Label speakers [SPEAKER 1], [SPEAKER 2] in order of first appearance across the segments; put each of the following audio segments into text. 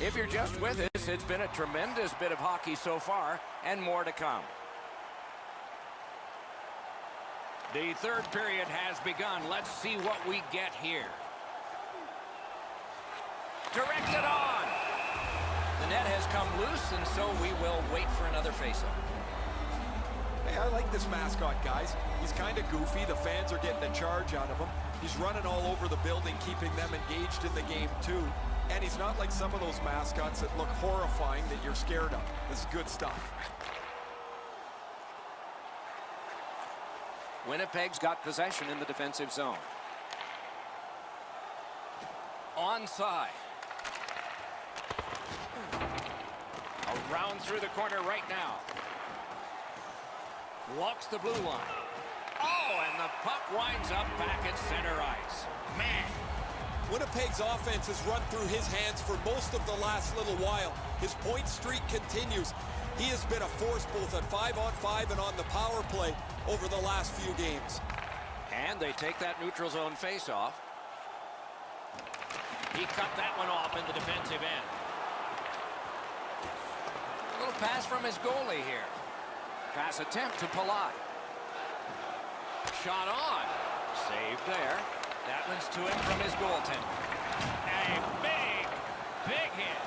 [SPEAKER 1] If you're just with us, it's been a tremendous bit of hockey so far, and more to come. The third period has begun. Let's see what we get here. Directed on. The net has come loose, and so we will wait for another faceoff.
[SPEAKER 2] Hey, I like this mascot, guys. He's kind of goofy. The fans are getting a charge out of him. He's running all over the building, keeping them engaged in the game, too. And he's not like some of those mascots that look horrifying that you're scared of. This is good stuff.
[SPEAKER 1] Winnipeg's got possession in the defensive zone. Onside. Around through the corner right now. Walks the blue line. Oh, and the puck winds up back at center ice. Man.
[SPEAKER 2] Winnipeg's offense has run through his hands for most of the last little while. His point streak continues. He has been a force both at 5-on-5 and on the power play over the last few games.
[SPEAKER 1] And they take that neutral zone faceoff. He cut that one off in the defensive end. A little pass from his goalie here. Pass attempt to Palat. Shot on. Saved there. That one's to him from his goaltender. A big hit.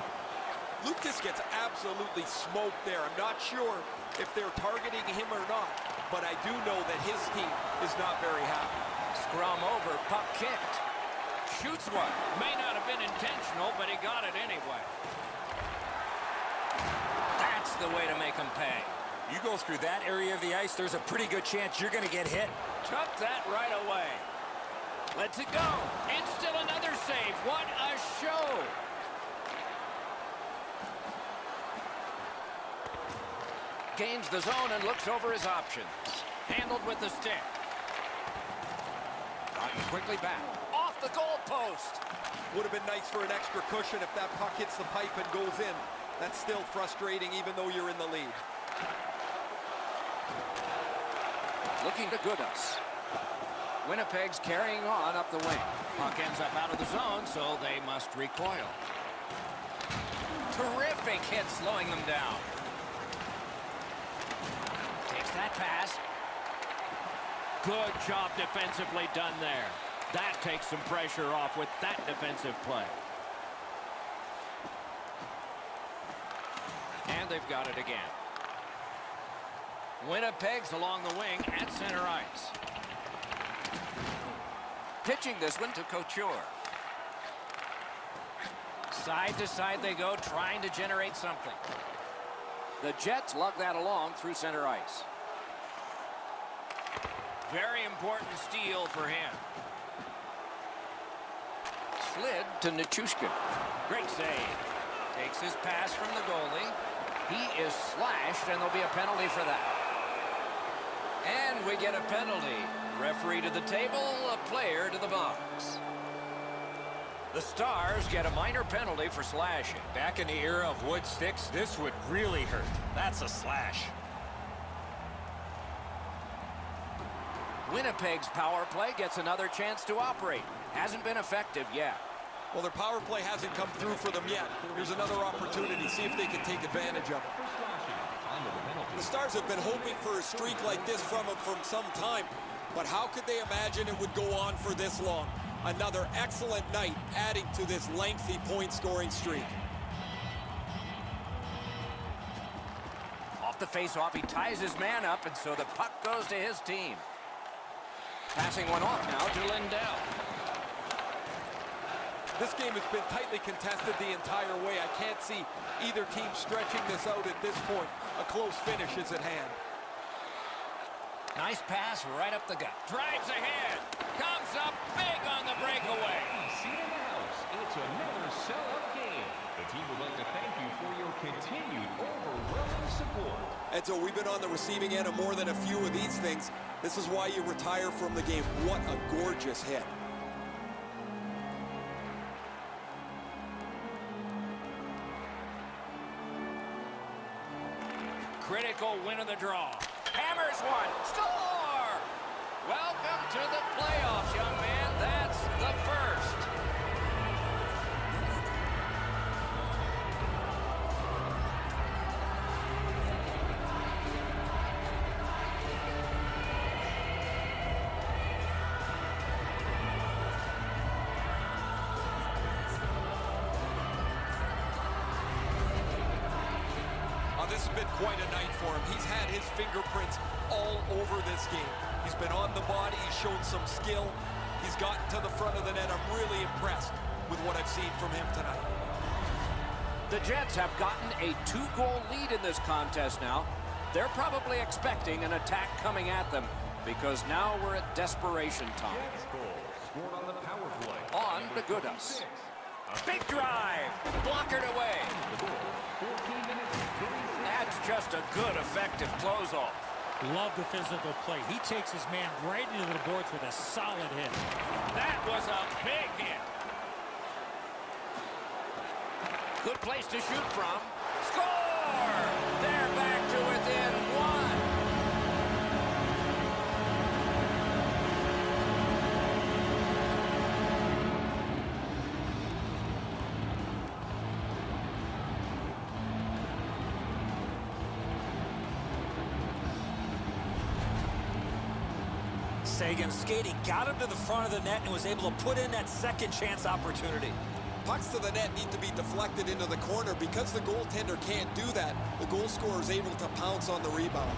[SPEAKER 2] Lucas gets absolutely smoked there. I'm not sure if they're targeting him or not, but I do know that his team is not very happy.
[SPEAKER 1] Scrum over, puck kicked. Shoots one. May not have been intentional, but he got it anyway. That's the way to make him pay.
[SPEAKER 3] You go through that area of the ice, there's a pretty good chance you're going to get hit.
[SPEAKER 1] Took that right away. Lets it go. It's still another save. What a show. Gains the zone and looks over his options. Handled with the stick. Gotten quickly back. Off the goal post.
[SPEAKER 2] Would have been nice for an extra cushion if that puck hits the pipe and goes in. That's still frustrating even though you're in the lead.
[SPEAKER 1] Looking to Goodas. Winnipeg's carrying on up the wing. Puck ends up out of the zone, so they must recoil. Terrific hit slowing them down. Takes that pass. Good job defensively done there. That takes some pressure off with that defensive play. And they've got it again. Winnipeg's along the wing at center ice. Pitching this one to Couture. Side to side they go, trying to generate something. The Jets lug that along through center ice. Very important steal for him. Slid to Nichushkin. Great save. Takes his pass from the goalie. He is slashed, and there'll be a penalty for that. And we get a penalty. Referee to the table, a player to the box. The Stars get a minor penalty for slashing.
[SPEAKER 3] Back in the era of wood sticks, this would really hurt. That's a slash.
[SPEAKER 1] Winnipeg's power play gets another chance to operate. Hasn't been effective yet.
[SPEAKER 2] Well, their power play hasn't come through for them yet. Here's another opportunity. See if they can take advantage of it. The Stars have been hoping for a streak like this from them for some time. But how could they imagine it would go on for this long? Another excellent night adding to this lengthy point-scoring streak.
[SPEAKER 1] Off the face-off, he ties his man up, and so the puck goes to his team. Passing one off now to Lindell.
[SPEAKER 2] This game has been tightly contested the entire way. I can't see either team stretching this out at this point. A close finish is at hand.
[SPEAKER 1] Nice pass right up the gut. Drives ahead. Comes up big on the breakaway.
[SPEAKER 4] See in the house. It's another sellout game. The team would like to thank you for your continued overwhelming support.
[SPEAKER 2] And so we've been on the receiving end of more than a few of these things. This is why you retire from the game. What a gorgeous hit.
[SPEAKER 1] Critical win of the draw. Hammers one. Score! Welcome to the playoffs, young man. That's the first.
[SPEAKER 2] this has been quite a night for him. He's had his fingerprints all over this game. He's been on the body. He's shown some skill. He's gotten to the front of the net. I'm really impressed with what I've seen from him tonight.
[SPEAKER 1] The Jets have gotten a 2-goal lead in this contest now. They're probably expecting an attack coming at them because now we're at desperation time.
[SPEAKER 4] Jets goal scored on the power play.
[SPEAKER 1] On to Goodas. Big drive. Blockered away.
[SPEAKER 4] The goal, 14 minutes, 36.
[SPEAKER 1] That's just a good, effective close-off.
[SPEAKER 5] Love the physical play. He takes his man right into the boards with a solid hit.
[SPEAKER 1] That was a big hit. Good place to shoot from. Score! They're back to within 1.
[SPEAKER 6] Sagan's skating got him to the front of the net and was able to put in that second chance opportunity.
[SPEAKER 2] Pucks to the net need to be deflected into the corner. Because the goaltender can't do that, the goal scorer is able to pounce on the rebound.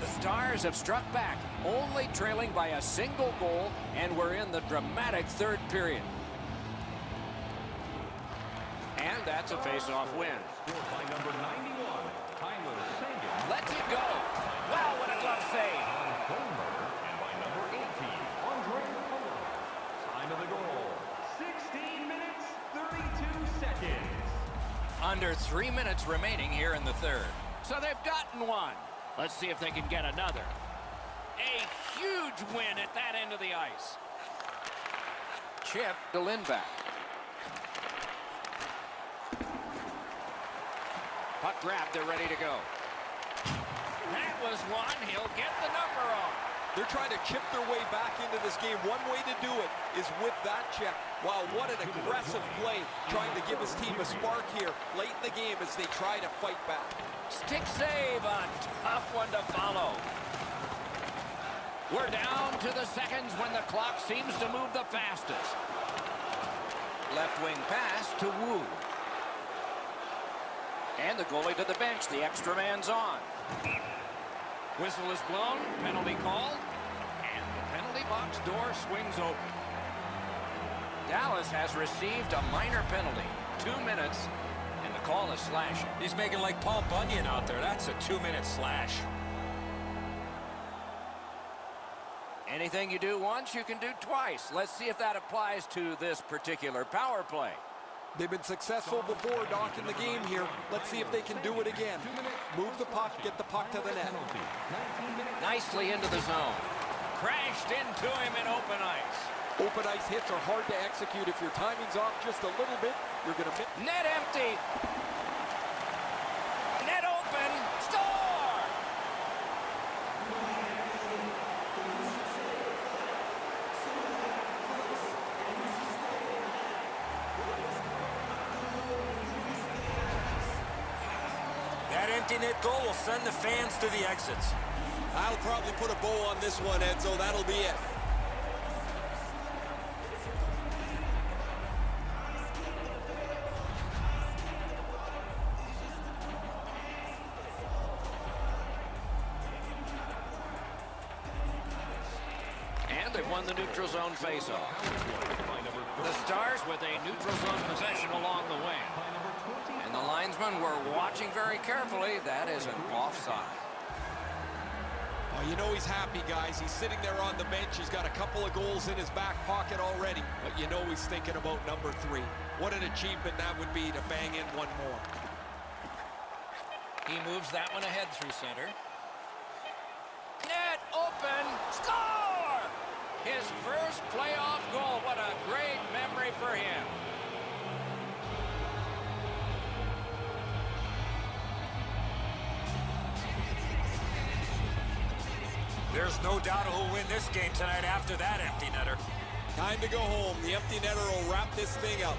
[SPEAKER 1] The Stars have struck back, only trailing by a single goal, and we're in the dramatic third period. And that's a face-off win.
[SPEAKER 4] Scored by number 91, Tyler Sagan.
[SPEAKER 1] Lets it go. Wow, what a glove save.
[SPEAKER 4] And by number 18, Andre Fuller. Time of the goal, 16 minutes, 32 seconds.
[SPEAKER 1] Under 3 minutes remaining here in the third. So they've gotten one. Let's see if they can get another. A huge win at that end of the ice. Chip to Lindback. Puck grab, they're ready to go. That was one. He'll get the number on.
[SPEAKER 2] They're trying to chip their way back into this game. One way to do it is with that check. Wow, what an aggressive play, trying to give his team a spark here late in the game as they try to fight back.
[SPEAKER 1] Stick save, a tough one to follow. We're down to the seconds when the clock seems to move the fastest. Left wing pass to Wu. And the goalie to the bench. The extra man's on. Whistle is blown. Penalty called. And the penalty box door swings open. Dallas has received a minor penalty. 2 minutes. And the call is slashing.
[SPEAKER 6] He's making like Paul Bunyan out there. That's a 2-minute slash.
[SPEAKER 1] Anything you do once, you can do twice. Let's see if that applies to this particular power play.
[SPEAKER 2] They've been successful before, Doc, in the game here. Let's see if they can do it again. Move the puck, get the puck to the net.
[SPEAKER 1] Nicely into the zone. Crashed into him in open ice.
[SPEAKER 2] Open ice hits are hard to execute. If your timing's off just a little bit, you're going to miss.
[SPEAKER 1] Net empty. Net open. Score!
[SPEAKER 6] That empty net goal will send the fans to the exits.
[SPEAKER 2] I'll probably put a bow on this one, Edzo. That'll be it.
[SPEAKER 1] And they've won the neutral zone faceoff. The Stars with a neutral zone possession along the wing. And the linesmen were watching very carefully. That is an offside.
[SPEAKER 2] Oh, you know he's happy, guys. He's sitting there on the bench. He's got a couple of goals in his back pocket already. But you know he's thinking about number 3. What an achievement that would be to bang in one more.
[SPEAKER 1] He moves that one ahead through center. Net open. Score! His first playoff goal. What a great memory for him.
[SPEAKER 6] There's no doubt who'll win this game tonight after that empty netter.
[SPEAKER 2] Time to go home. The empty netter will wrap this thing up.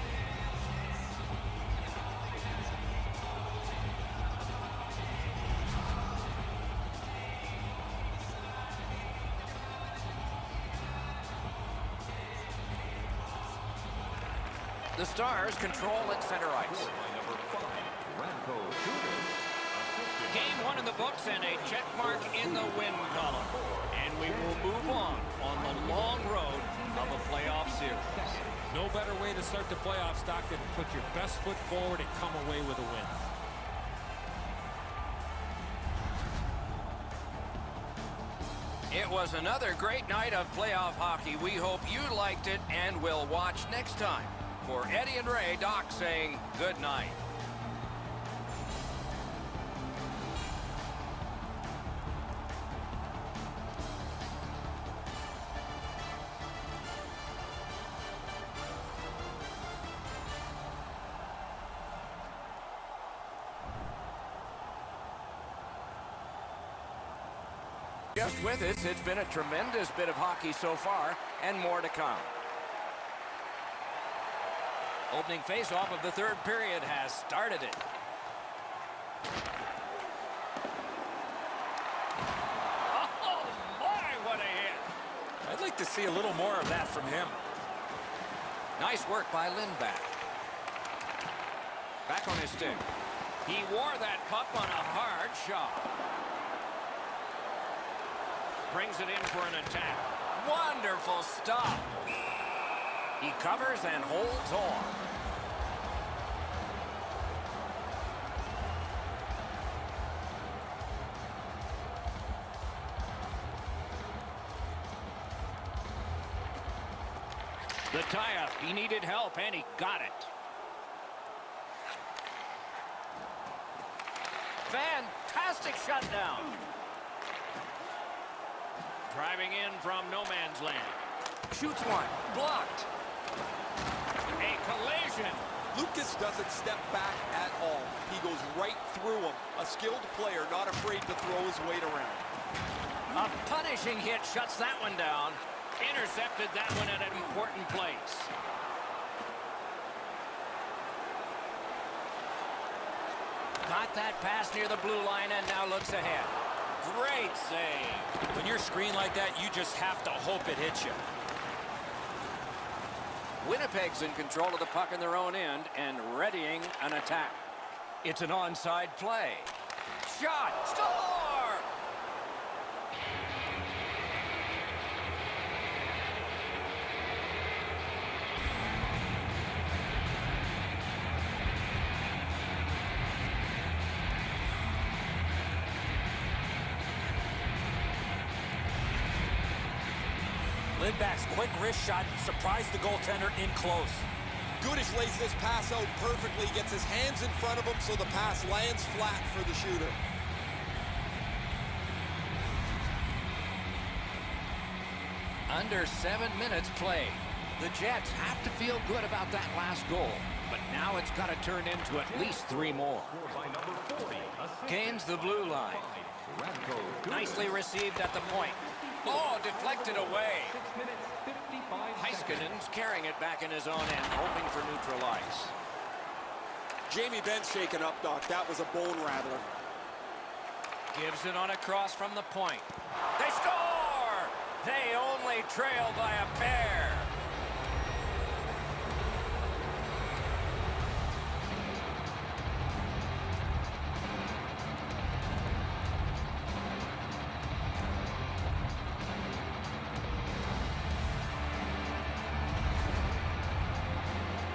[SPEAKER 1] The Stars control at center ice. Game one in the books and a check mark in the win column. And we will move on the long road of a playoff series.
[SPEAKER 5] No better way to start the playoffs, Doc, than to put your best foot forward and come away with a win.
[SPEAKER 1] It was another great night of playoff hockey. We hope you liked it and will watch next time. For Eddie and Ray, Doc saying good night. Just with us, it's been a tremendous bit of hockey so far, and more to come. Opening face-off of the third period has started it. Oh, my, what a hit.
[SPEAKER 6] I'd like to see a little more of that from him.
[SPEAKER 1] Nice work by Lindback. Back on his stick. He wore that puck on a hard shot. Brings it in for an attack. Wonderful stop. He covers and holds on. The tie-up. He needed help, and he got it. Fantastic shutdown. Driving in from no man's land. Shoots one. Blocked. A collision.
[SPEAKER 2] Lucas doesn't step back at all. He goes right through him. A skilled player, not afraid to throw his weight around.
[SPEAKER 1] A punishing hit shuts that one down. Intercepted that one at an important place. Got that pass near the blue line and now looks ahead. Great save.
[SPEAKER 6] When you're screened like that, you just have to hope it hits you.
[SPEAKER 1] Winnipeg's in control of the puck in their own end and readying an attack. It's an onside play. Shot! Score!
[SPEAKER 6] Lindback's quick wrist shot surprised the goaltender in close.
[SPEAKER 2] Goodish lays this pass out perfectly, gets his hands in front of him so the pass lands flat for the shooter.
[SPEAKER 1] Under 7 minutes played. The Jets have to feel good about that last goal, but now it's got to turn into at least 3 more. Gains the blue line. Nicely received at the point. Oh, deflected away. Heiskanen's carrying it back in his own end, hoping for neutral ice.
[SPEAKER 2] Jamie Benn's shaken up, Doc. That was a bone rattler.
[SPEAKER 1] Gives it on a cross from the point. They score! They only trail by a pair.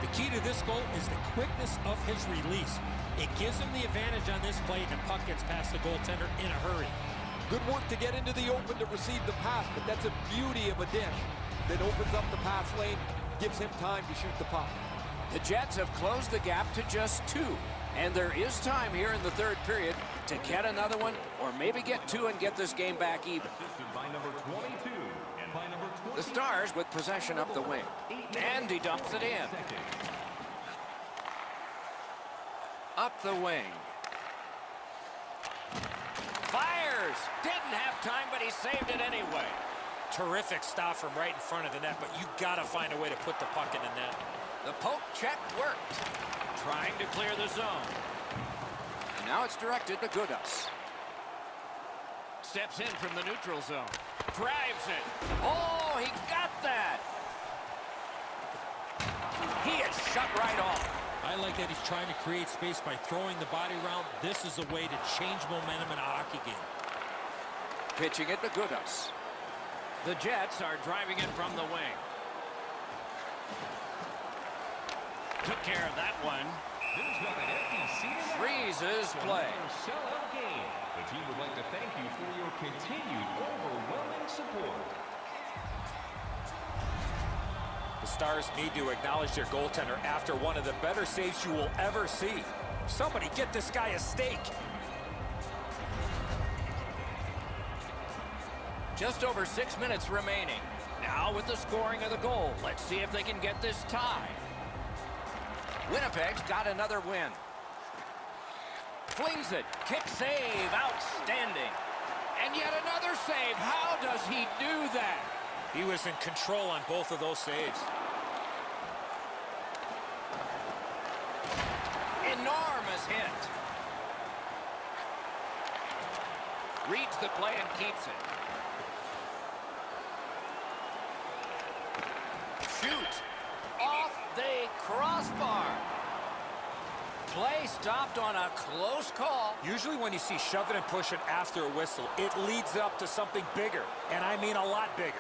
[SPEAKER 5] The key to this goal is the quickness of his release. It gives him the advantage on this play, and the puck gets past the goaltender in a hurry.
[SPEAKER 2] Good work to get into the open to receive the pass, but that's a beauty of a dish that opens up the pass lane, gives him time to shoot the puck.
[SPEAKER 1] The Jets have closed the gap to just 2, and there is time here in the third period to get another one or maybe get 2 and get this game back even. The Stars with possession up the wing, and he dumps it in. Up the wing. Fires! Didn't have time, but he saved it anyway.
[SPEAKER 6] Terrific stop from right in front of the net, but you got to find a way to put the puck in the net.
[SPEAKER 1] The poke check worked. Trying to clear the zone. And now it's directed to Gudas. Steps in from the neutral zone. Drives it. Oh, he got that. He is shut right off.
[SPEAKER 5] I like that he's trying to create space by throwing the body around. This is a way to change momentum in a hockey game.
[SPEAKER 1] Pitching it to Gudas. The Jets are driving it from the wing. Took care of that one.
[SPEAKER 4] There's not an empty seat in the
[SPEAKER 1] Freezes play.
[SPEAKER 4] sellout game. The team would like to thank you for your continued overwhelming support.
[SPEAKER 6] The Stars need to acknowledge their goaltender after one of the better saves you will ever see. Somebody get this guy a steak.
[SPEAKER 1] Just over 6 minutes remaining. Now with the scoring of the goal. Let's see if they can get this tie. Winnipeg's got another win. Flings it. Kick save. Outstanding. And yet another save. How does he do that?
[SPEAKER 6] He was in control on both of those saves.
[SPEAKER 1] Enormous hit. Reads the play and keeps it. Shoot. Off the crossbar. Play stopped on a close call.
[SPEAKER 6] Usually when you see shoving and pushing after a whistle, it leads up to something bigger. And I mean a lot bigger.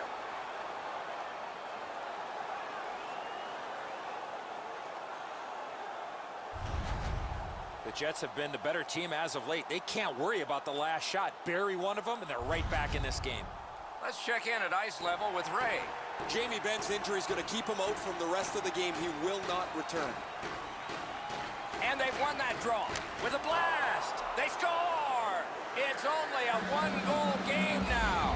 [SPEAKER 6] The Jets have been the better team as of late. They can't worry about the last shot. Bury one of them, and they're right back in this game.
[SPEAKER 1] Let's check in at ice level with Ray.
[SPEAKER 2] Jamie Benn's injury is going to keep him out from the rest of the game. He will not return.
[SPEAKER 1] And they've won that draw with a blast. They score. It's only a one-goal game now.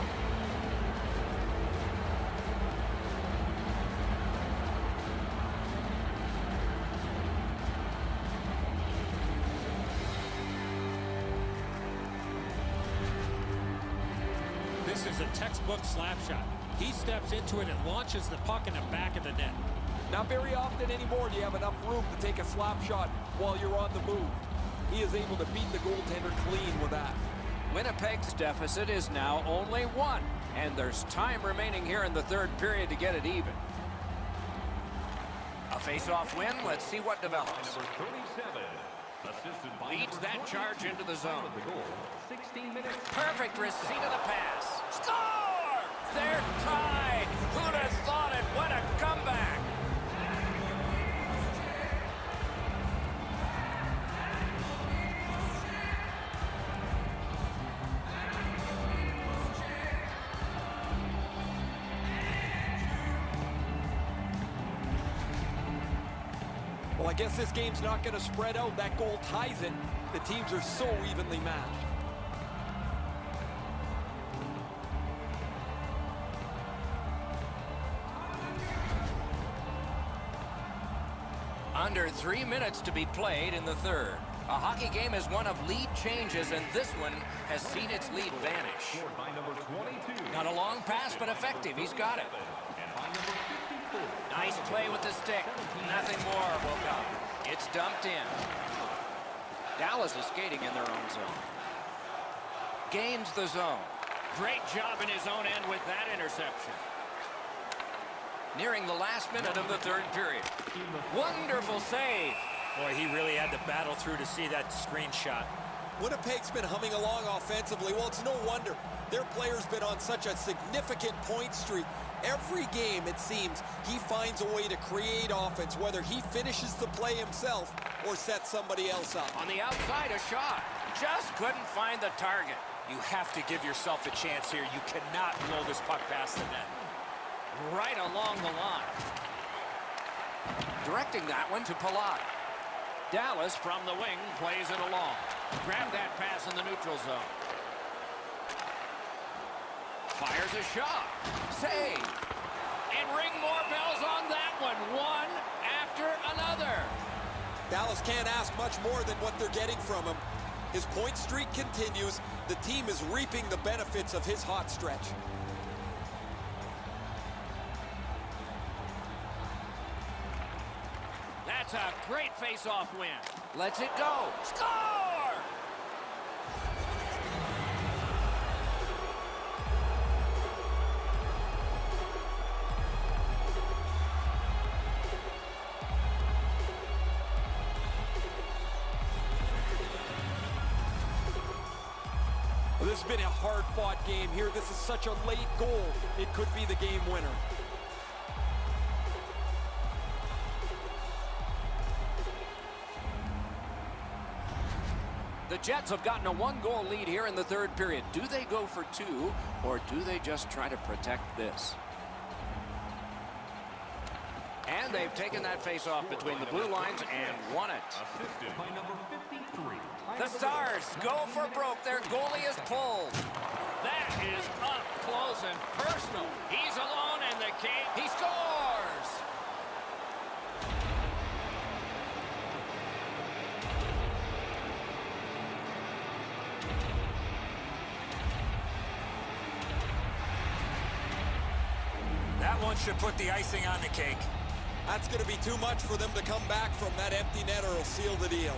[SPEAKER 5] This is a textbook slap shot. He steps into it and launches the puck in the back of the net.
[SPEAKER 2] Not very often anymore do you have enough room to take a slap shot while you're on the move. He is able to beat the goaltender clean with that.
[SPEAKER 1] Winnipeg's deficit is now only 1, and there's time remaining here in the third period to get it even. A face-off win. Let's see what develops.
[SPEAKER 4] Number 37, assisted by
[SPEAKER 1] Leads
[SPEAKER 4] number
[SPEAKER 1] that
[SPEAKER 4] 22,
[SPEAKER 1] charge into the zone.
[SPEAKER 4] the goal. 16 minutes.
[SPEAKER 1] Perfect receipt of the pass. Score! They're tied. Who'd have thought it? What a comeback.
[SPEAKER 2] Well, I guess this game's not going to spread out. That goal ties it. The teams are so evenly matched.
[SPEAKER 1] Under 3 minutes to be played in the third. A hockey game is one of lead changes, and this one has seen its lead vanish.
[SPEAKER 4] Scored by number 22.
[SPEAKER 1] Not a long pass, but effective. He's got it.
[SPEAKER 4] And by number 54.
[SPEAKER 1] Nice play with the stick. Nothing more will come. It's dumped in. Dallas is skating in their own zone. Gains the zone. Great job in his own end with that interception. Nearing the last minute of the third period. Wonderful save.
[SPEAKER 6] Boy, he really had to battle through to see that screenshot.
[SPEAKER 2] Winnipeg's been humming along offensively. Well, it's no wonder. Their player's been on such a significant point streak. Every game, it seems, he finds a way to create offense, whether he finishes the play himself or sets somebody else up.
[SPEAKER 1] On the outside, a shot. Just couldn't find the target.
[SPEAKER 6] You have to give yourself a chance here. You cannot blow this puck past the net.
[SPEAKER 1] Right along the line. Directing that one to Palat. Dallas from the wing plays it along. Grab that pass in the neutral zone. Fires a shot. Save. And ring more bells on that one. One after another.
[SPEAKER 2] Dallas can't ask much more than what they're getting from him. His point streak continues. The team is reaping the benefits of his hot stretch.
[SPEAKER 1] That's a great face-off win. Lets it go. Score!
[SPEAKER 2] This has been a hard-fought game here. This is such a late goal. It could be the game winner.
[SPEAKER 1] The Jets have gotten a one-goal lead here in the third period. Do they go for two, or do they just try to protect this? And they've taken that face-off between the blue lines and won it.
[SPEAKER 4] Assisted by number 53.
[SPEAKER 1] The Stars go for broke. Their goalie is pulled. That is up close and personal. He's alone in the game. He scores!
[SPEAKER 6] That one should put the icing on the cake.
[SPEAKER 2] That's going to be too much for them to come back from. That empty netter will seal the deal.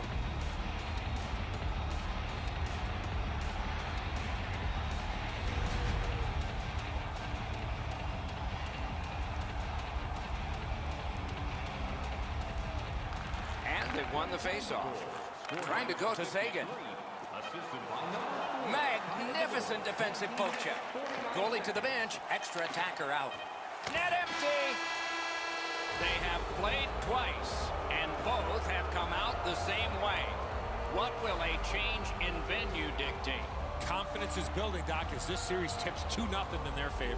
[SPEAKER 1] And they've won the faceoff. Trying to go to Sagan. Magnificent defensive poke check. Goalie to the bench. Extra attacker out. Net empty. They have played twice, and both have come out the same way. What will a change in venue dictate?
[SPEAKER 5] Confidence is building, Doc, as this series tips 2-0 in their favor.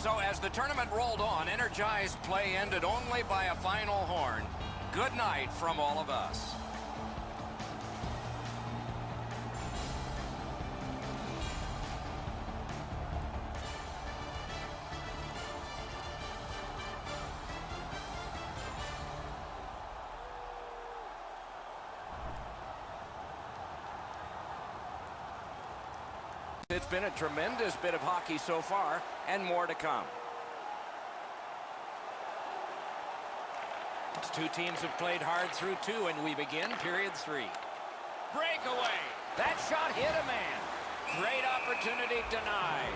[SPEAKER 1] So as the tournament rolled on, energized play ended only by a final horn. Good night from all of us. It's been a tremendous bit of hockey so far, and more to come. These two teams have played hard through two, and we begin period 3. Breakaway. That shot hit a man. Great opportunity denied.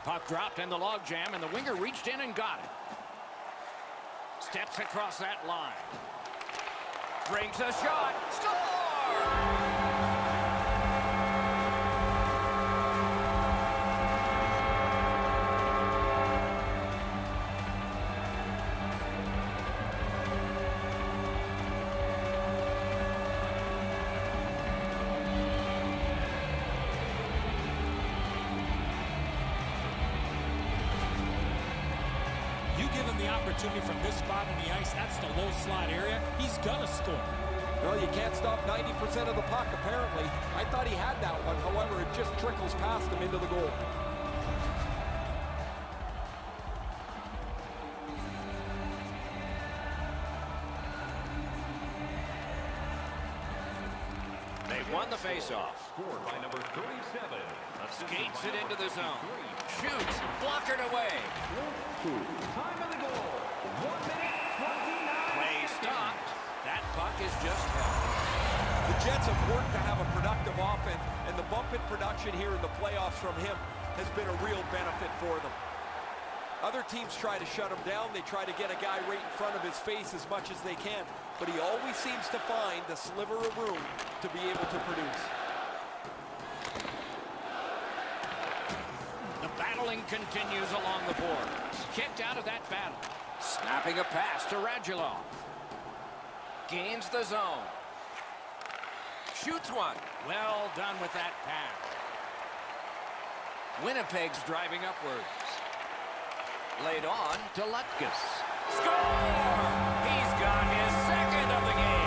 [SPEAKER 1] Puck dropped in the logjam, and the winger reached in and got it. Steps across that line. Brings a shot. Score!
[SPEAKER 5] Opportunity from this spot on the ice. That's the low slot area. He's gonna score.
[SPEAKER 2] Well, you can't stop 90% of the puck, apparently. I thought he had that one. However, it just trickles past him into the goal.
[SPEAKER 1] They've won the faceoff.
[SPEAKER 4] Scored by number 37.
[SPEAKER 1] Skates it into the zone. Shoots. Blockered away.
[SPEAKER 4] Time of the goal. 1 minute, 29.
[SPEAKER 1] Play stopped. That puck is just held.
[SPEAKER 2] The Jets have worked to have a productive offense, and the bump in production here in the playoffs from him has been a real benefit for them. Other teams try to shut him down. They try to get a guy right in front of his face as much as they can, but he always seems to find the sliver of room to be able to produce.
[SPEAKER 1] The battling continues along the boards. Kicked out of that battle. Snapping a pass to Radulov. Gains the zone. Shoots one. Well done with that pass. Winnipeg's driving upwards. Laid on to Lutkus. Score! He's got his second of the game.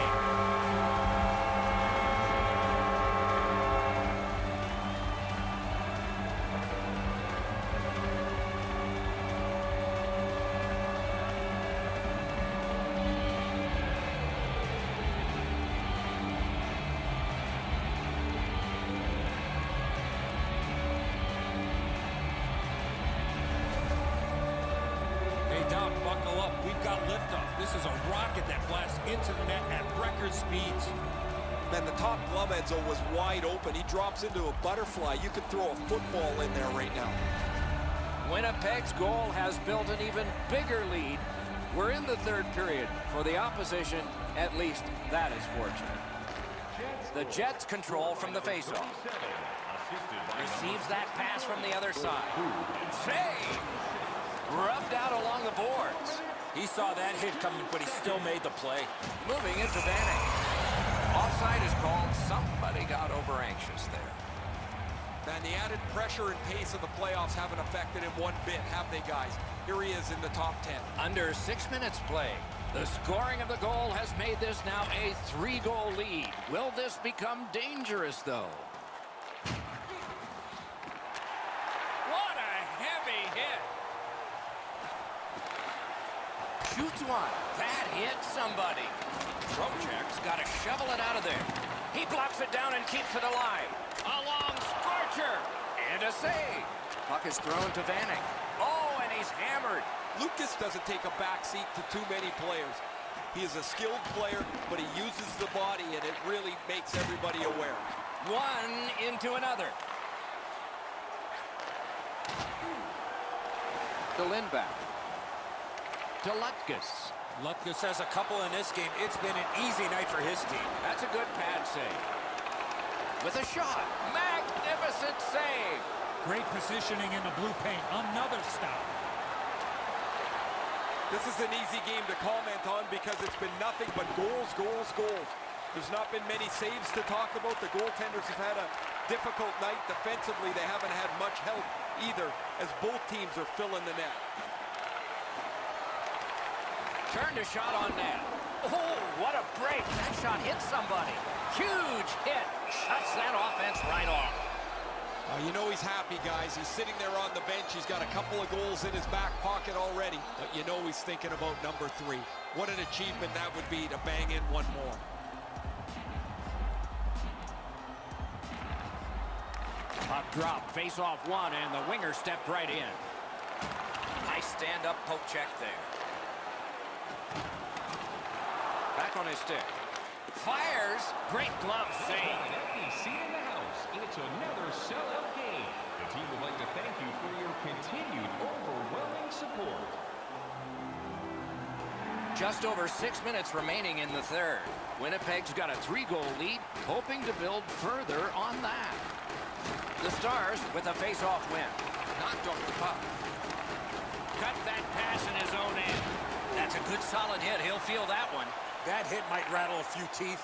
[SPEAKER 5] Hey, Doc, buckle up. We've got liftoff. This is a rocket that blasts into the net at record speeds.
[SPEAKER 2] Man, the top glove, Edzo, was wide open. He drops into a butterfly. You could throw a football in there right now.
[SPEAKER 1] Winnipeg's goal has built an even bigger lead. We're in the third period. For the opposition, at least that is fortunate. The Jets control from the faceoff. Receives that pass from the other side. Save! Rubbed out along the boards.
[SPEAKER 6] He saw that hit coming, but he still made the play.
[SPEAKER 1] Moving into Vanek. Offside is called. Somebody got over anxious there.
[SPEAKER 2] And the added pressure and pace of the playoffs haven't affected him one bit, have they, guys? Here he is in the top 10.
[SPEAKER 1] Under 6 minutes played. The scoring of the goal has made this now a 3-goal lead. Will this become dangerous, though? What a heavy hit. Shoots one. That hit somebody. Trocheck's got to shovel it out of there. He blocks it down and keeps it alive. A long scorcher. And a save. Puck is thrown to Vanek. Oh, and he's hammered.
[SPEAKER 2] Lucas doesn't take a backseat to too many players. He is a skilled player, but he uses the body, and it really makes everybody aware.
[SPEAKER 1] One into another. To Lindback. To Lutkus.
[SPEAKER 6] Lutkus has a couple in this game. It's been an easy night for his team.
[SPEAKER 1] That's a good pad save. With a shot. Magnificent save.
[SPEAKER 5] Great positioning in the blue paint. Another stop.
[SPEAKER 2] This is an easy game to comment on because it's been nothing but goals, goals, goals. There's not been many saves to talk about. The goaltenders have had a difficult night. Defensively, they haven't had much help either, as both teams are filling the net.
[SPEAKER 1] Turned a shot on net. Oh, what a break. That shot hit somebody. Huge hit. Shuts that offense right off.
[SPEAKER 2] You know he's happy, guys. He's sitting there on the bench. He's got a couple of goals in his back pocket already. But you know he's thinking about number 3. What an achievement that would be to bang in one more.
[SPEAKER 1] Puck drop, face off one, and the winger stepped right in. Nice stand-up poke check there. Back on his stick. Fires. Great glove save.
[SPEAKER 4] FDC in the house. It's another sellout game. The team would like to thank you for your continued overwhelming support.
[SPEAKER 1] Just over 6 minutes remaining in the third. Winnipeg's got a 3-goal lead, hoping to build further on that. The Stars with a face-off win. Knocked off the puck. Cut that pass in his own end. That's a good solid hit. He'll feel that one.
[SPEAKER 6] That hit might rattle a few teeth.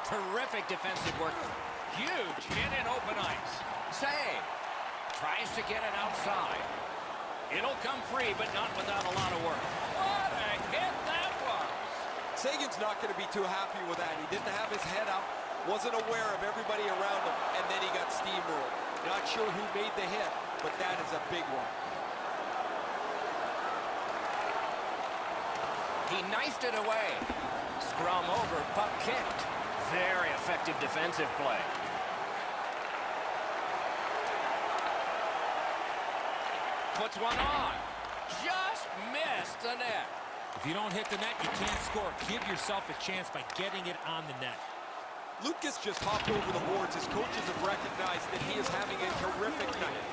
[SPEAKER 1] Terrific defensive work. Huge hit in open ice. Save. Tries to get it outside. It'll come free, but not without a lot of work. What a hit that was.
[SPEAKER 2] Sagan's not going to be too happy with that. He didn't have his head up, wasn't aware of everybody around him, and then he got steamrolled. Not sure who made the hit, but that is a big one.
[SPEAKER 1] He knifed it away. Scrum over, puck kicked. Very effective defensive play. Puts one on. Just missed the net.
[SPEAKER 5] If you don't hit the net, you can't score. Give yourself a chance by getting it on the net.
[SPEAKER 2] Lucas just hopped over the boards. His coaches have recognized that he is having a terrific night.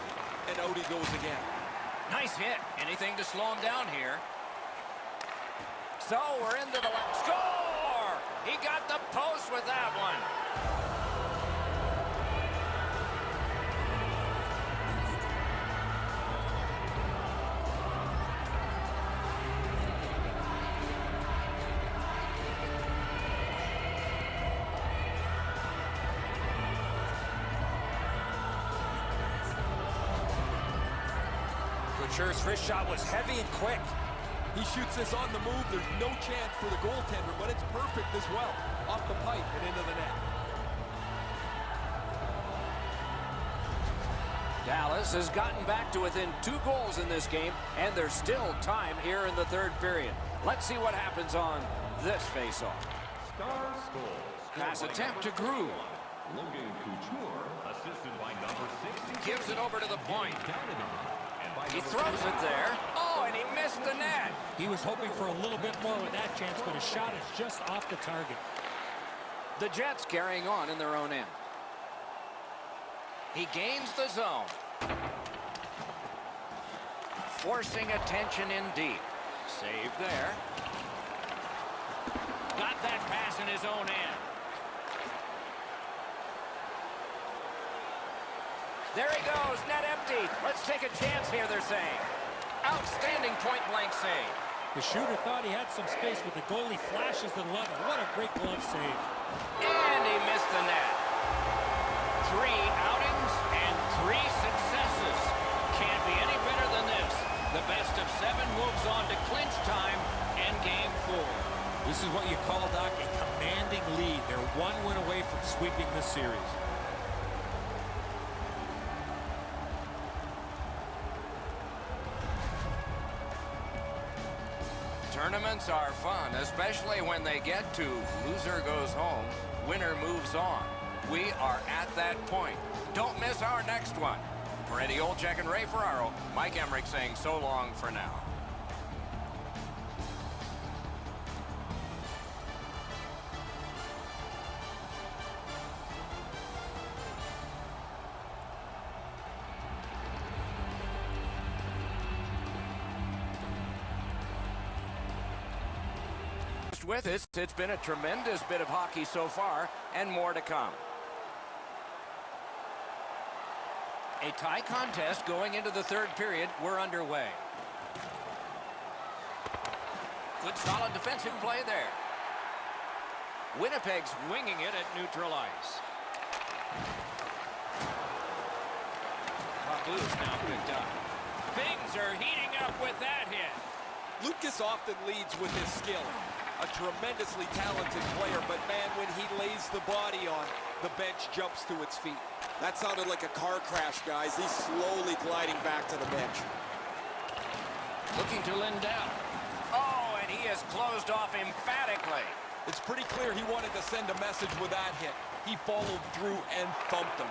[SPEAKER 2] And out he goes again.
[SPEAKER 1] Nice hit. Anything to slow him down here. So we're into the last. Score! He got the post with that one.
[SPEAKER 6] Couture's wrist shot was heavy and quick.
[SPEAKER 2] He shoots this on the move. There's no chance for the goaltender, but it's perfect as well. Off the pipe and into the net.
[SPEAKER 1] Dallas has gotten back to within 2 goals in this game, and there's still time here in the third period. Let's see what happens on this faceoff.
[SPEAKER 4] Stars goal.
[SPEAKER 1] Pass attempt to Groove.
[SPEAKER 4] Logan Couture, assisted by number 60.
[SPEAKER 1] Gives it over to the point.
[SPEAKER 4] Down in the and by
[SPEAKER 1] He
[SPEAKER 4] number
[SPEAKER 1] throws it there. Oh, and he missed the net.
[SPEAKER 5] He was hoping for a little bit more with that chance, but his shot is just off the target.
[SPEAKER 1] The Jets carrying on in their own end. He gains the zone. Forcing attention in deep. Save there. Got that pass in his own end. There he goes, net empty. Let's take a chance here, they're saying. Outstanding point-blank save.
[SPEAKER 5] The shooter thought he had some space, but the goalie flashes the level. What a great glove save.
[SPEAKER 1] And he missed the net. 3 outings and 3 successes. Can't be any better than this. The best of 7 moves on to clinch time and game 4.
[SPEAKER 5] This is what you call, Doc, a commanding lead. They're 1 win away from sweeping this series.
[SPEAKER 1] Tournaments are fun, especially when they get to loser goes home, winner moves on. We are at that point. Don't miss our next one. For Eddie Olczyk and Ray Ferraro, Mike Emmerich saying so long for now. With it, it's been a tremendous bit of hockey so far, and more to come. A tie contest going into the 3rd period. We're underway. Good solid defensive play there. Winnipeg's winging it at neutral ice. Puck loose now picked up. Things are heating up with that hit.
[SPEAKER 2] Lucas often leads with his skill. A tremendously talented player, but man, when he lays the body on, the bench jumps to its feet. That sounded like a car crash, guys. He's slowly gliding back to the bench.
[SPEAKER 1] Looking to Lindell. Oh, and he is closed off emphatically.
[SPEAKER 2] It's pretty clear he wanted to send a message with that hit. He followed through and thumped him.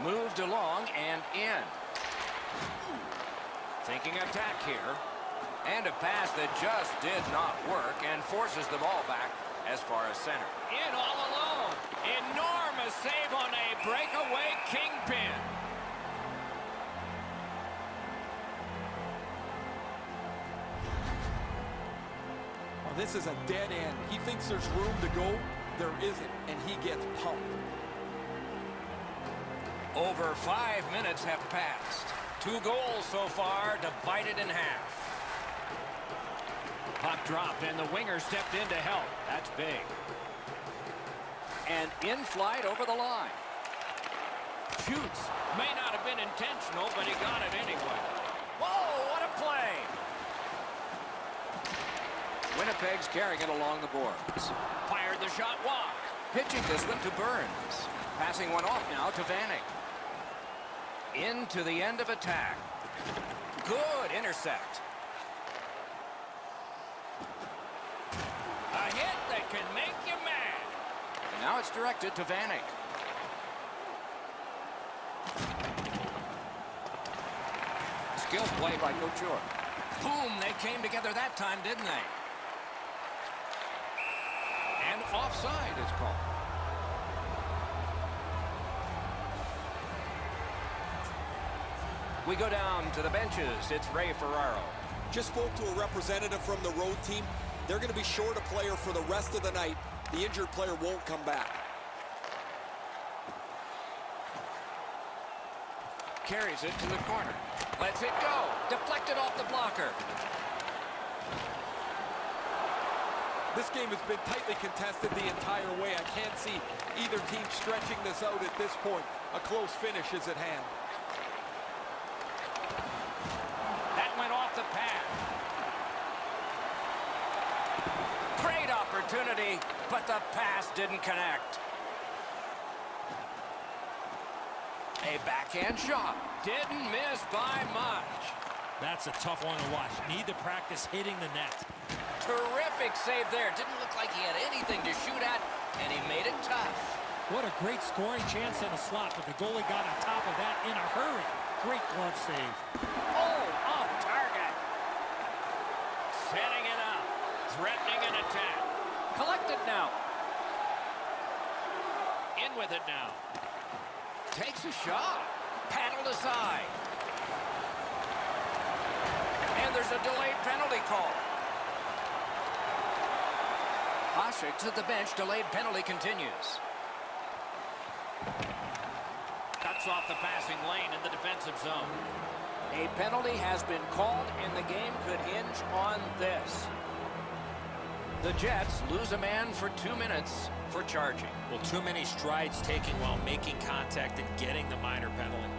[SPEAKER 1] Moved along and in. Thinking attack here. And a pass that just did not work and forces the ball back as far as center. In all alone. Enormous save on a breakaway kingpin.
[SPEAKER 2] Well, this is a dead end. He thinks there's room to go. There isn't, and he gets pumped.
[SPEAKER 1] Over 5 minutes have passed. 2 goals so far, divided in half. Puck dropped, and the winger stepped in to help. That's big. And in flight over the line. Shoots. May not have been intentional, but he got it anyway. Whoa, what a play! Winnipeg's carrying it along the boards. Fired the shot wide. Pitching this one to Burns. Passing one off now to Vanek. Into the end of attack. Good intercept. A hit that can make you mad. And now it's directed to Vanek. Skill play by Couture. Boom, they came together that time, didn't they? And offside is called. We go down to the benches. It's Ray Ferraro.
[SPEAKER 2] Just spoke to a representative from the road team. They're going to be short a player for the rest of the night. The injured player won't come back.
[SPEAKER 1] Carries it to the corner. Lets it go. Deflected off the blocker.
[SPEAKER 2] This game has been tightly contested the entire way. I can't see either team stretching this out at this point. A close finish is at hand.
[SPEAKER 1] That went off the pad. Great opportunity, but the pass didn't connect. A backhand shot. Didn't miss by much.
[SPEAKER 5] That's a tough one to watch. Need to practice hitting the net.
[SPEAKER 1] Terrific save there. Didn't look like he had anything to shoot at, and he made it tough.
[SPEAKER 5] What a great scoring chance in a slot, but the goalie got on top of that in a hurry. Great glove save.
[SPEAKER 1] Oh, Setting it up. Threatening an attack. Collected now. In with it now. Takes a shot. Paddled aside. And there's a delayed penalty call. Hasek to the bench. Delayed penalty continues. Cuts off the passing lane in the defensive zone. A penalty has been called, and the game could hinge on this. The Jets lose a man for 2 minutes for charging.
[SPEAKER 5] Well, too many strides taken while making contact and getting the minor penalty.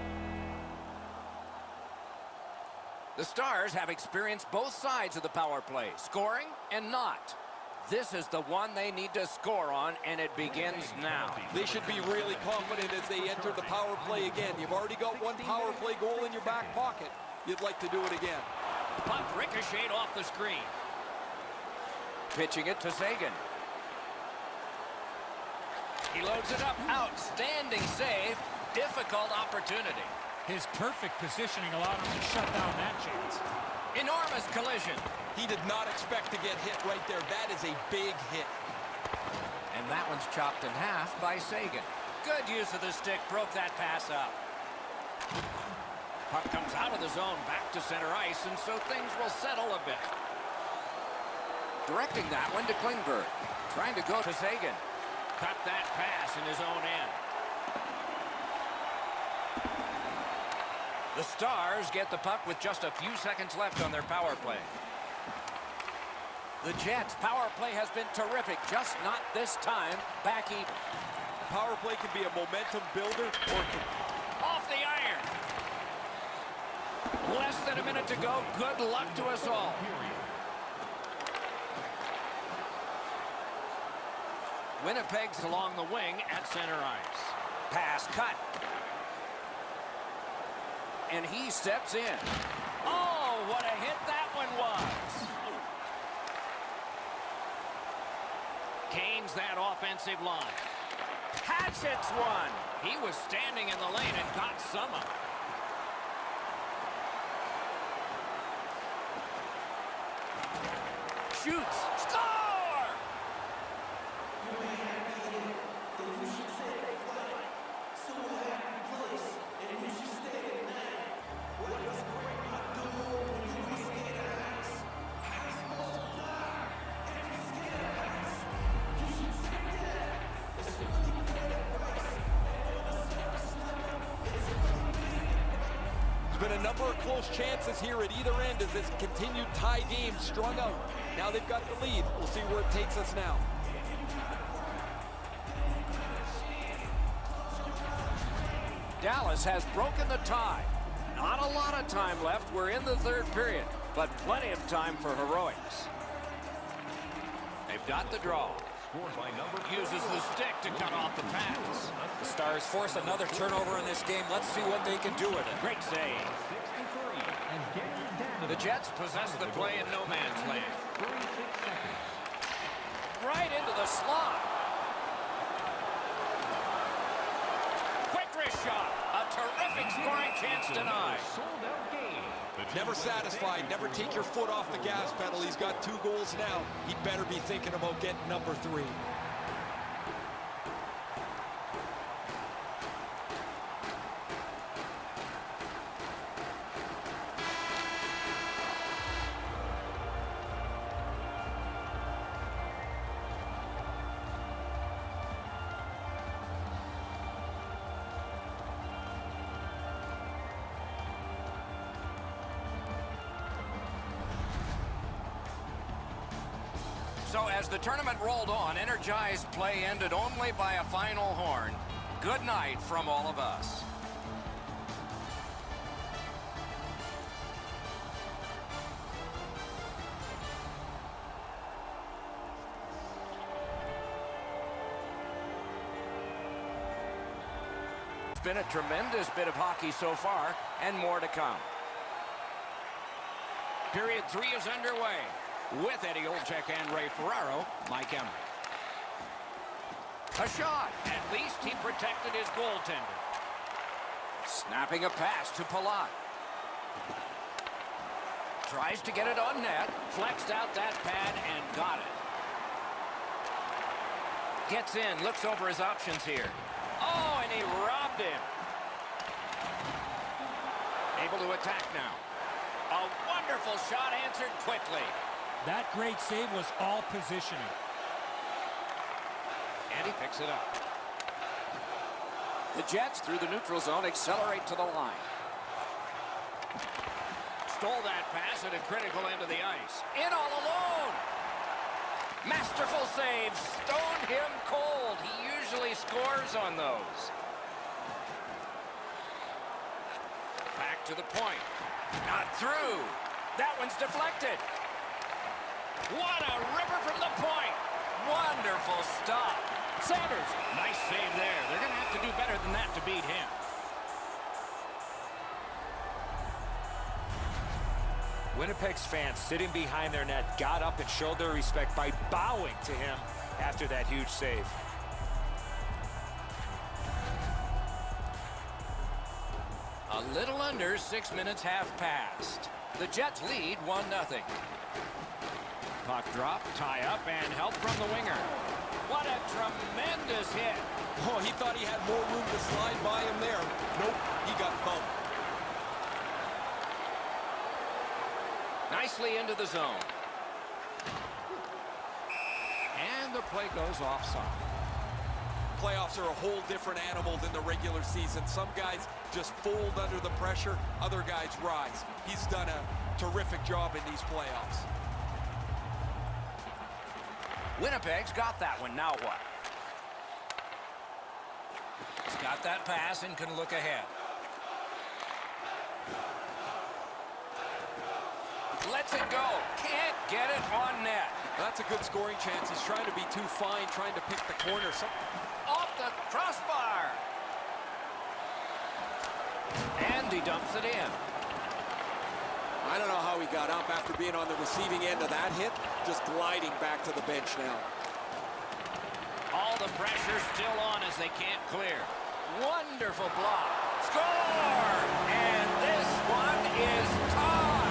[SPEAKER 1] The Stars have experienced both sides of the power play, scoring and not. This is the one they need to score on, and it begins now.
[SPEAKER 2] They should be really confident as they enter the power play again. You've already got one power play goal in your back pocket. You'd like to do it again.
[SPEAKER 1] Puck ricocheted off the screen. Pitching it to Sagan. He loads it up. Outstanding save. Difficult opportunity.
[SPEAKER 5] His perfect positioning allowed him to shut down that chance.
[SPEAKER 1] Enormous collision.
[SPEAKER 2] He did not expect to get hit right there. That is a big hit.
[SPEAKER 1] And that one's chopped in half by Sagan. Good use of the stick. Broke that pass up. Puck comes out of the zone back to center ice, and so things will settle a bit. Directing that one to Klingberg. Trying to go to Sagan. Cut that pass in his own end. The Stars get the puck with just a few seconds left on their power play. The Jets' power play has been terrific, just not this time. Back even.
[SPEAKER 2] Power play can be a momentum builder or
[SPEAKER 1] Off the iron. Less than a minute to go. Good luck to us all. Winnipeg's along the wing at center ice. Pass cut. And he steps in. Oh, what a hit that one was. Gains that offensive line. Hatchets one. He was standing in the lane and got some of it. Shoots. Score!
[SPEAKER 2] There's been a number of close chances here at either end as this continued tie game strung out. Now they've got the lead. We'll see where it takes us now.
[SPEAKER 1] Dallas has broken the tie. Not a lot of time left. We're in the third period, but plenty of time for heroics. They've got the draw. Uses the stick to cut off the pass.
[SPEAKER 6] The Stars force another turnover in this game. Let's see what they can do with it.
[SPEAKER 1] Great save. The Jets possess the play in no man's land. Right into the slot. Quick wrist shot. A terrific scoring chance denied.
[SPEAKER 2] Never satisfied. Never take your foot off the gas pedal. He's got 2 goals now. He better be thinking about getting number 3.
[SPEAKER 1] So as the tournament rolled on, energized play ended only by a final horn. Good night from all of us. It's been a tremendous bit of hockey so far, and more to come. Period 3 is underway. With Eddie Olczyk and Ray Ferraro, Mike Emery. A shot. At least he protected his goaltender. Snapping a pass to Palat. Tries to get it on net. Flexed out that pad and got it. Gets in, looks over his options here. Oh, and he robbed him. Able to attack now. A wonderful shot answered quickly.
[SPEAKER 5] That great save was all positioning.
[SPEAKER 1] And he picks it up. The Jets, through the neutral zone, accelerate to the line. Stole that pass at a critical end of the ice. In all alone. Masterful save. Stoned him cold. He usually scores on those. Back to the point. Not through. That one's deflected. What a ripper from the point. Wonderful stop. Sanders. Nice save there. They're going to have to do better than that to beat him.
[SPEAKER 6] Winnipeg's fans sitting behind their net got up and showed their respect by bowing to him after that huge save.
[SPEAKER 1] A little under 6 minutes have passed. The Jets lead 1-0. Puck drop, tie up, and help from the winger. What a tremendous hit.
[SPEAKER 2] Oh, he thought he had more room to slide by him there. Nope, he got bumped.
[SPEAKER 1] Nicely into the zone. And the play goes offside.
[SPEAKER 2] Playoffs are a whole different animal than the regular season. Some guys just fold under the pressure. Other guys rise. He's done a terrific job in these playoffs.
[SPEAKER 1] Winnipeg's got that one. Now what? He's got that pass and can look ahead. Lets it go. Can't get it on net.
[SPEAKER 2] That's a good scoring chance. He's trying to be too fine, trying to pick the corner.
[SPEAKER 1] Off the crossbar. And he dumps it in.
[SPEAKER 2] I don't know how he got up after being on the receiving end of that hit. Just gliding back to the bench now.
[SPEAKER 1] All the pressure still on as they can't clear. Wonderful block. Score! And this one is tied.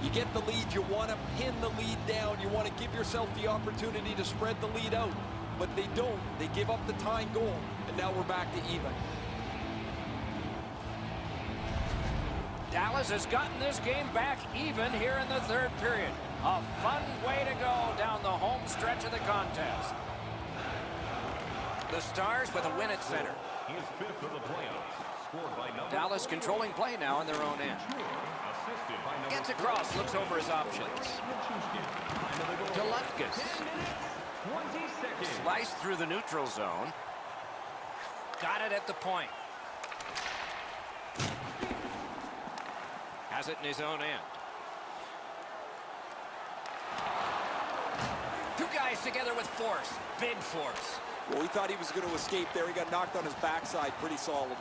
[SPEAKER 2] You get the lead, you want to pin the lead down. You want to give yourself the opportunity to spread the lead out. But they don't. They give up the tying goal, and now we're back to even.
[SPEAKER 1] Dallas has gotten this game back even here in the third period. A fun way to go down the home stretch of the contest. The Stars with a win at center.
[SPEAKER 4] He is fifth of the playoffs. Scored by number
[SPEAKER 1] Dallas controlling play now on their own end.
[SPEAKER 4] assisted by number
[SPEAKER 1] Gets across, looks over his options. Delutkus.
[SPEAKER 4] 20 seconds.
[SPEAKER 1] Sliced through the neutral zone. Got it at the point. Has it in his own end. Two guys together with force. Big force.
[SPEAKER 2] Well, we thought he was going to escape there. He got knocked on his backside pretty solidly.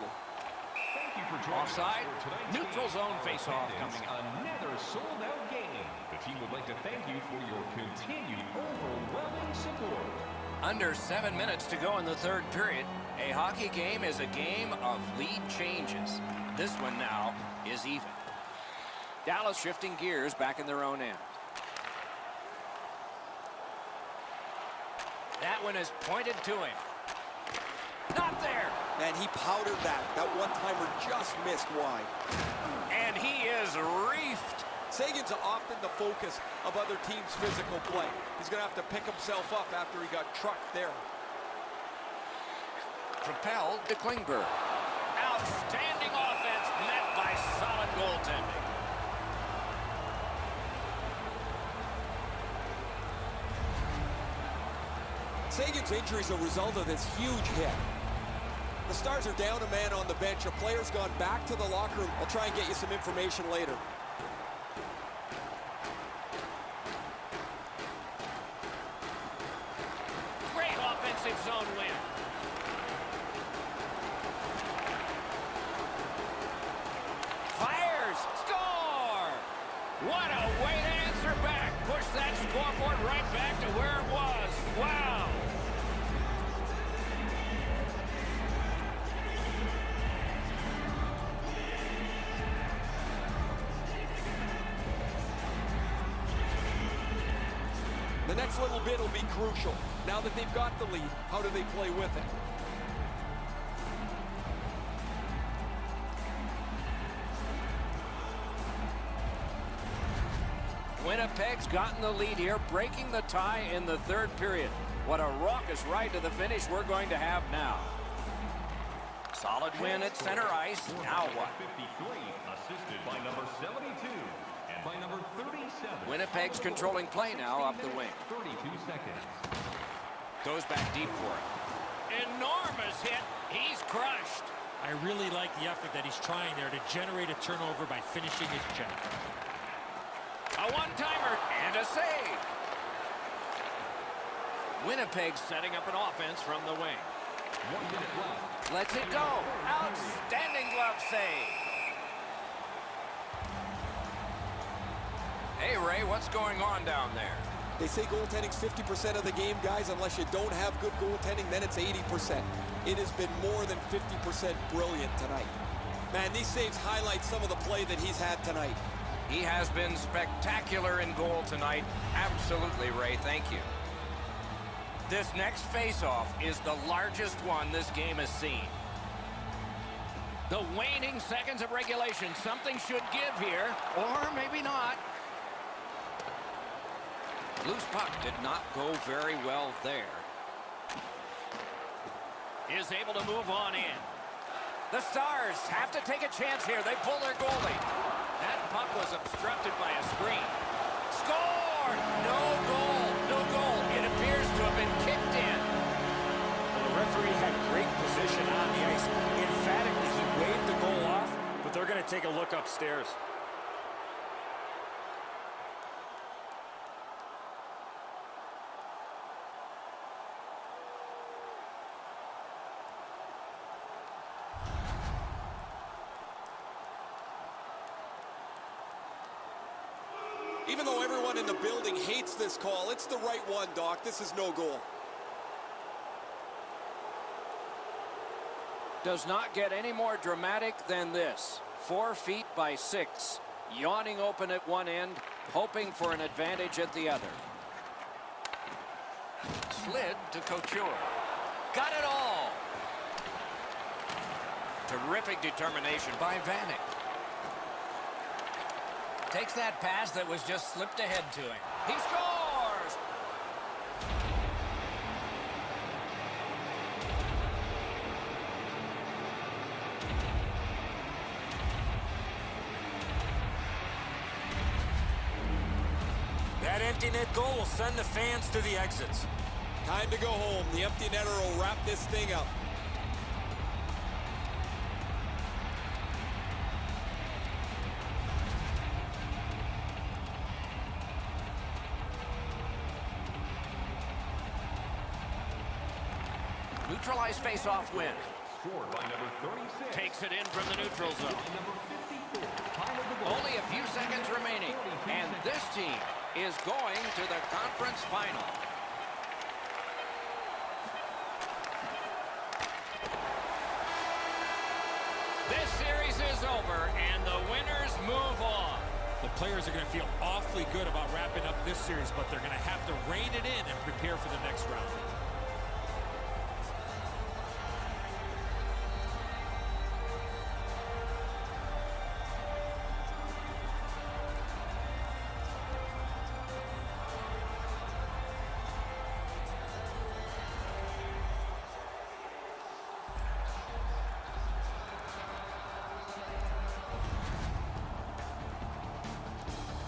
[SPEAKER 4] Thank you for joining
[SPEAKER 1] Offside.
[SPEAKER 4] us for tonight's
[SPEAKER 1] Neutral
[SPEAKER 4] game.
[SPEAKER 1] zone
[SPEAKER 4] Our
[SPEAKER 1] face-off
[SPEAKER 4] attendance,
[SPEAKER 1] coming up.
[SPEAKER 4] Another sold-out game. The team would like to thank you for your continued overwhelming support.
[SPEAKER 1] Under 7 minutes to go in the third period. A hockey game is a game of lead changes. This one now is even. Dallas shifting gears back in their own end. That one is pointed to him. Not there.
[SPEAKER 2] And he powdered that. That one-timer just missed wide.
[SPEAKER 1] And he is reefed.
[SPEAKER 2] Sagan's often the focus of other teams' physical play. He's going to have to pick himself up after he got trucked there.
[SPEAKER 1] Propelled to Klingberg. Outstanding offense met by solid goaltending.
[SPEAKER 2] Sagan's injury is a result of this huge hit. The Stars are down a man on the bench. A player's gone back to the locker room. I'll try and get you some information later.
[SPEAKER 1] Great offensive zone win. way to answer back. Push that scoreboard right back to where it was. Wow.
[SPEAKER 2] The next little bit will be crucial. Now that they've got the lead, how do they play with it?
[SPEAKER 1] Winnipeg's gotten the lead here, breaking the tie in the third period. What a raucous ride to the finish we're going to have now. Solid win at center ice. Now what?
[SPEAKER 4] 53, assisted by number 72 and by number 37.
[SPEAKER 1] Winnipeg's controlling play now up the wing.
[SPEAKER 4] 32 seconds.
[SPEAKER 1] Goes back deep for it. Enormous hit. He's crushed.
[SPEAKER 5] I really like the effort that he's trying there to generate a turnover by finishing his check.
[SPEAKER 1] A one-timer and a save. Winnipeg setting up an offense from the wing.
[SPEAKER 4] 1 minute left.
[SPEAKER 1] Lets it go. Outstanding glove save. Hey, Ray, what's going on down there?
[SPEAKER 2] They say goaltending's 50% of the game, guys. Unless you don't have good goaltending, then it's 80%. It has been more than 50% brilliant tonight. Man, these saves highlight some of the play that he's had tonight.
[SPEAKER 1] He has been spectacular in goal tonight. Absolutely, Ray. Thank you. This next face-off is the largest one this game has seen. The waning seconds of regulation. Something should give here, or maybe not. Loose puck did not go very well there. Is able to move on in. The Stars have to take a chance here. They pull their goalie. That puck was obstructed by a screen. Score! No goal. No goal. It appears to have been kicked in.
[SPEAKER 6] Well, the referee had great position on the ice. Emphatically, he waved the goal off, but they're going to take a look upstairs.
[SPEAKER 2] Even though everyone in the building hates this call, it's the right one, Doc. This is no goal.
[SPEAKER 1] Does not get any more dramatic than this. 4 feet by 6. Yawning open at one end, hoping for an advantage at the other. Slid to Couture. Got it all. Terrific determination by Vanek. Takes that pass that was just slipped ahead to him. He scores!
[SPEAKER 6] That empty net goal will send the fans to the exits.
[SPEAKER 2] Time to go home. The empty netter will wrap this thing up.
[SPEAKER 1] Neutralized face-off win.
[SPEAKER 4] Scored by number 36.
[SPEAKER 1] Takes it in from the neutral zone.
[SPEAKER 4] Number 54. Time of the goal.
[SPEAKER 1] Only a few seconds remaining. And this team is going to the conference final. This series is over, and the winners move on.
[SPEAKER 5] The players are going to feel awfully good about wrapping up this series, but they're going to have to rein it in and prepare for the next round.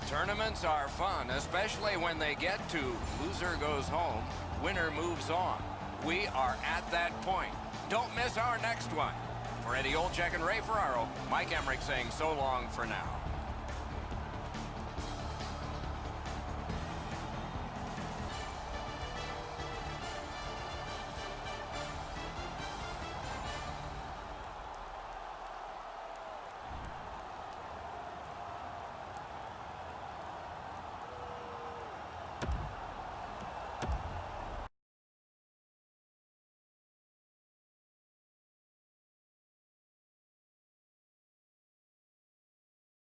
[SPEAKER 1] Tournaments are fun, especially when they get to loser goes home, winner moves on. We are at that point. Don't miss our next one. For Eddie Olczyk and Ray Ferraro, Mike Emmerich saying so long for now.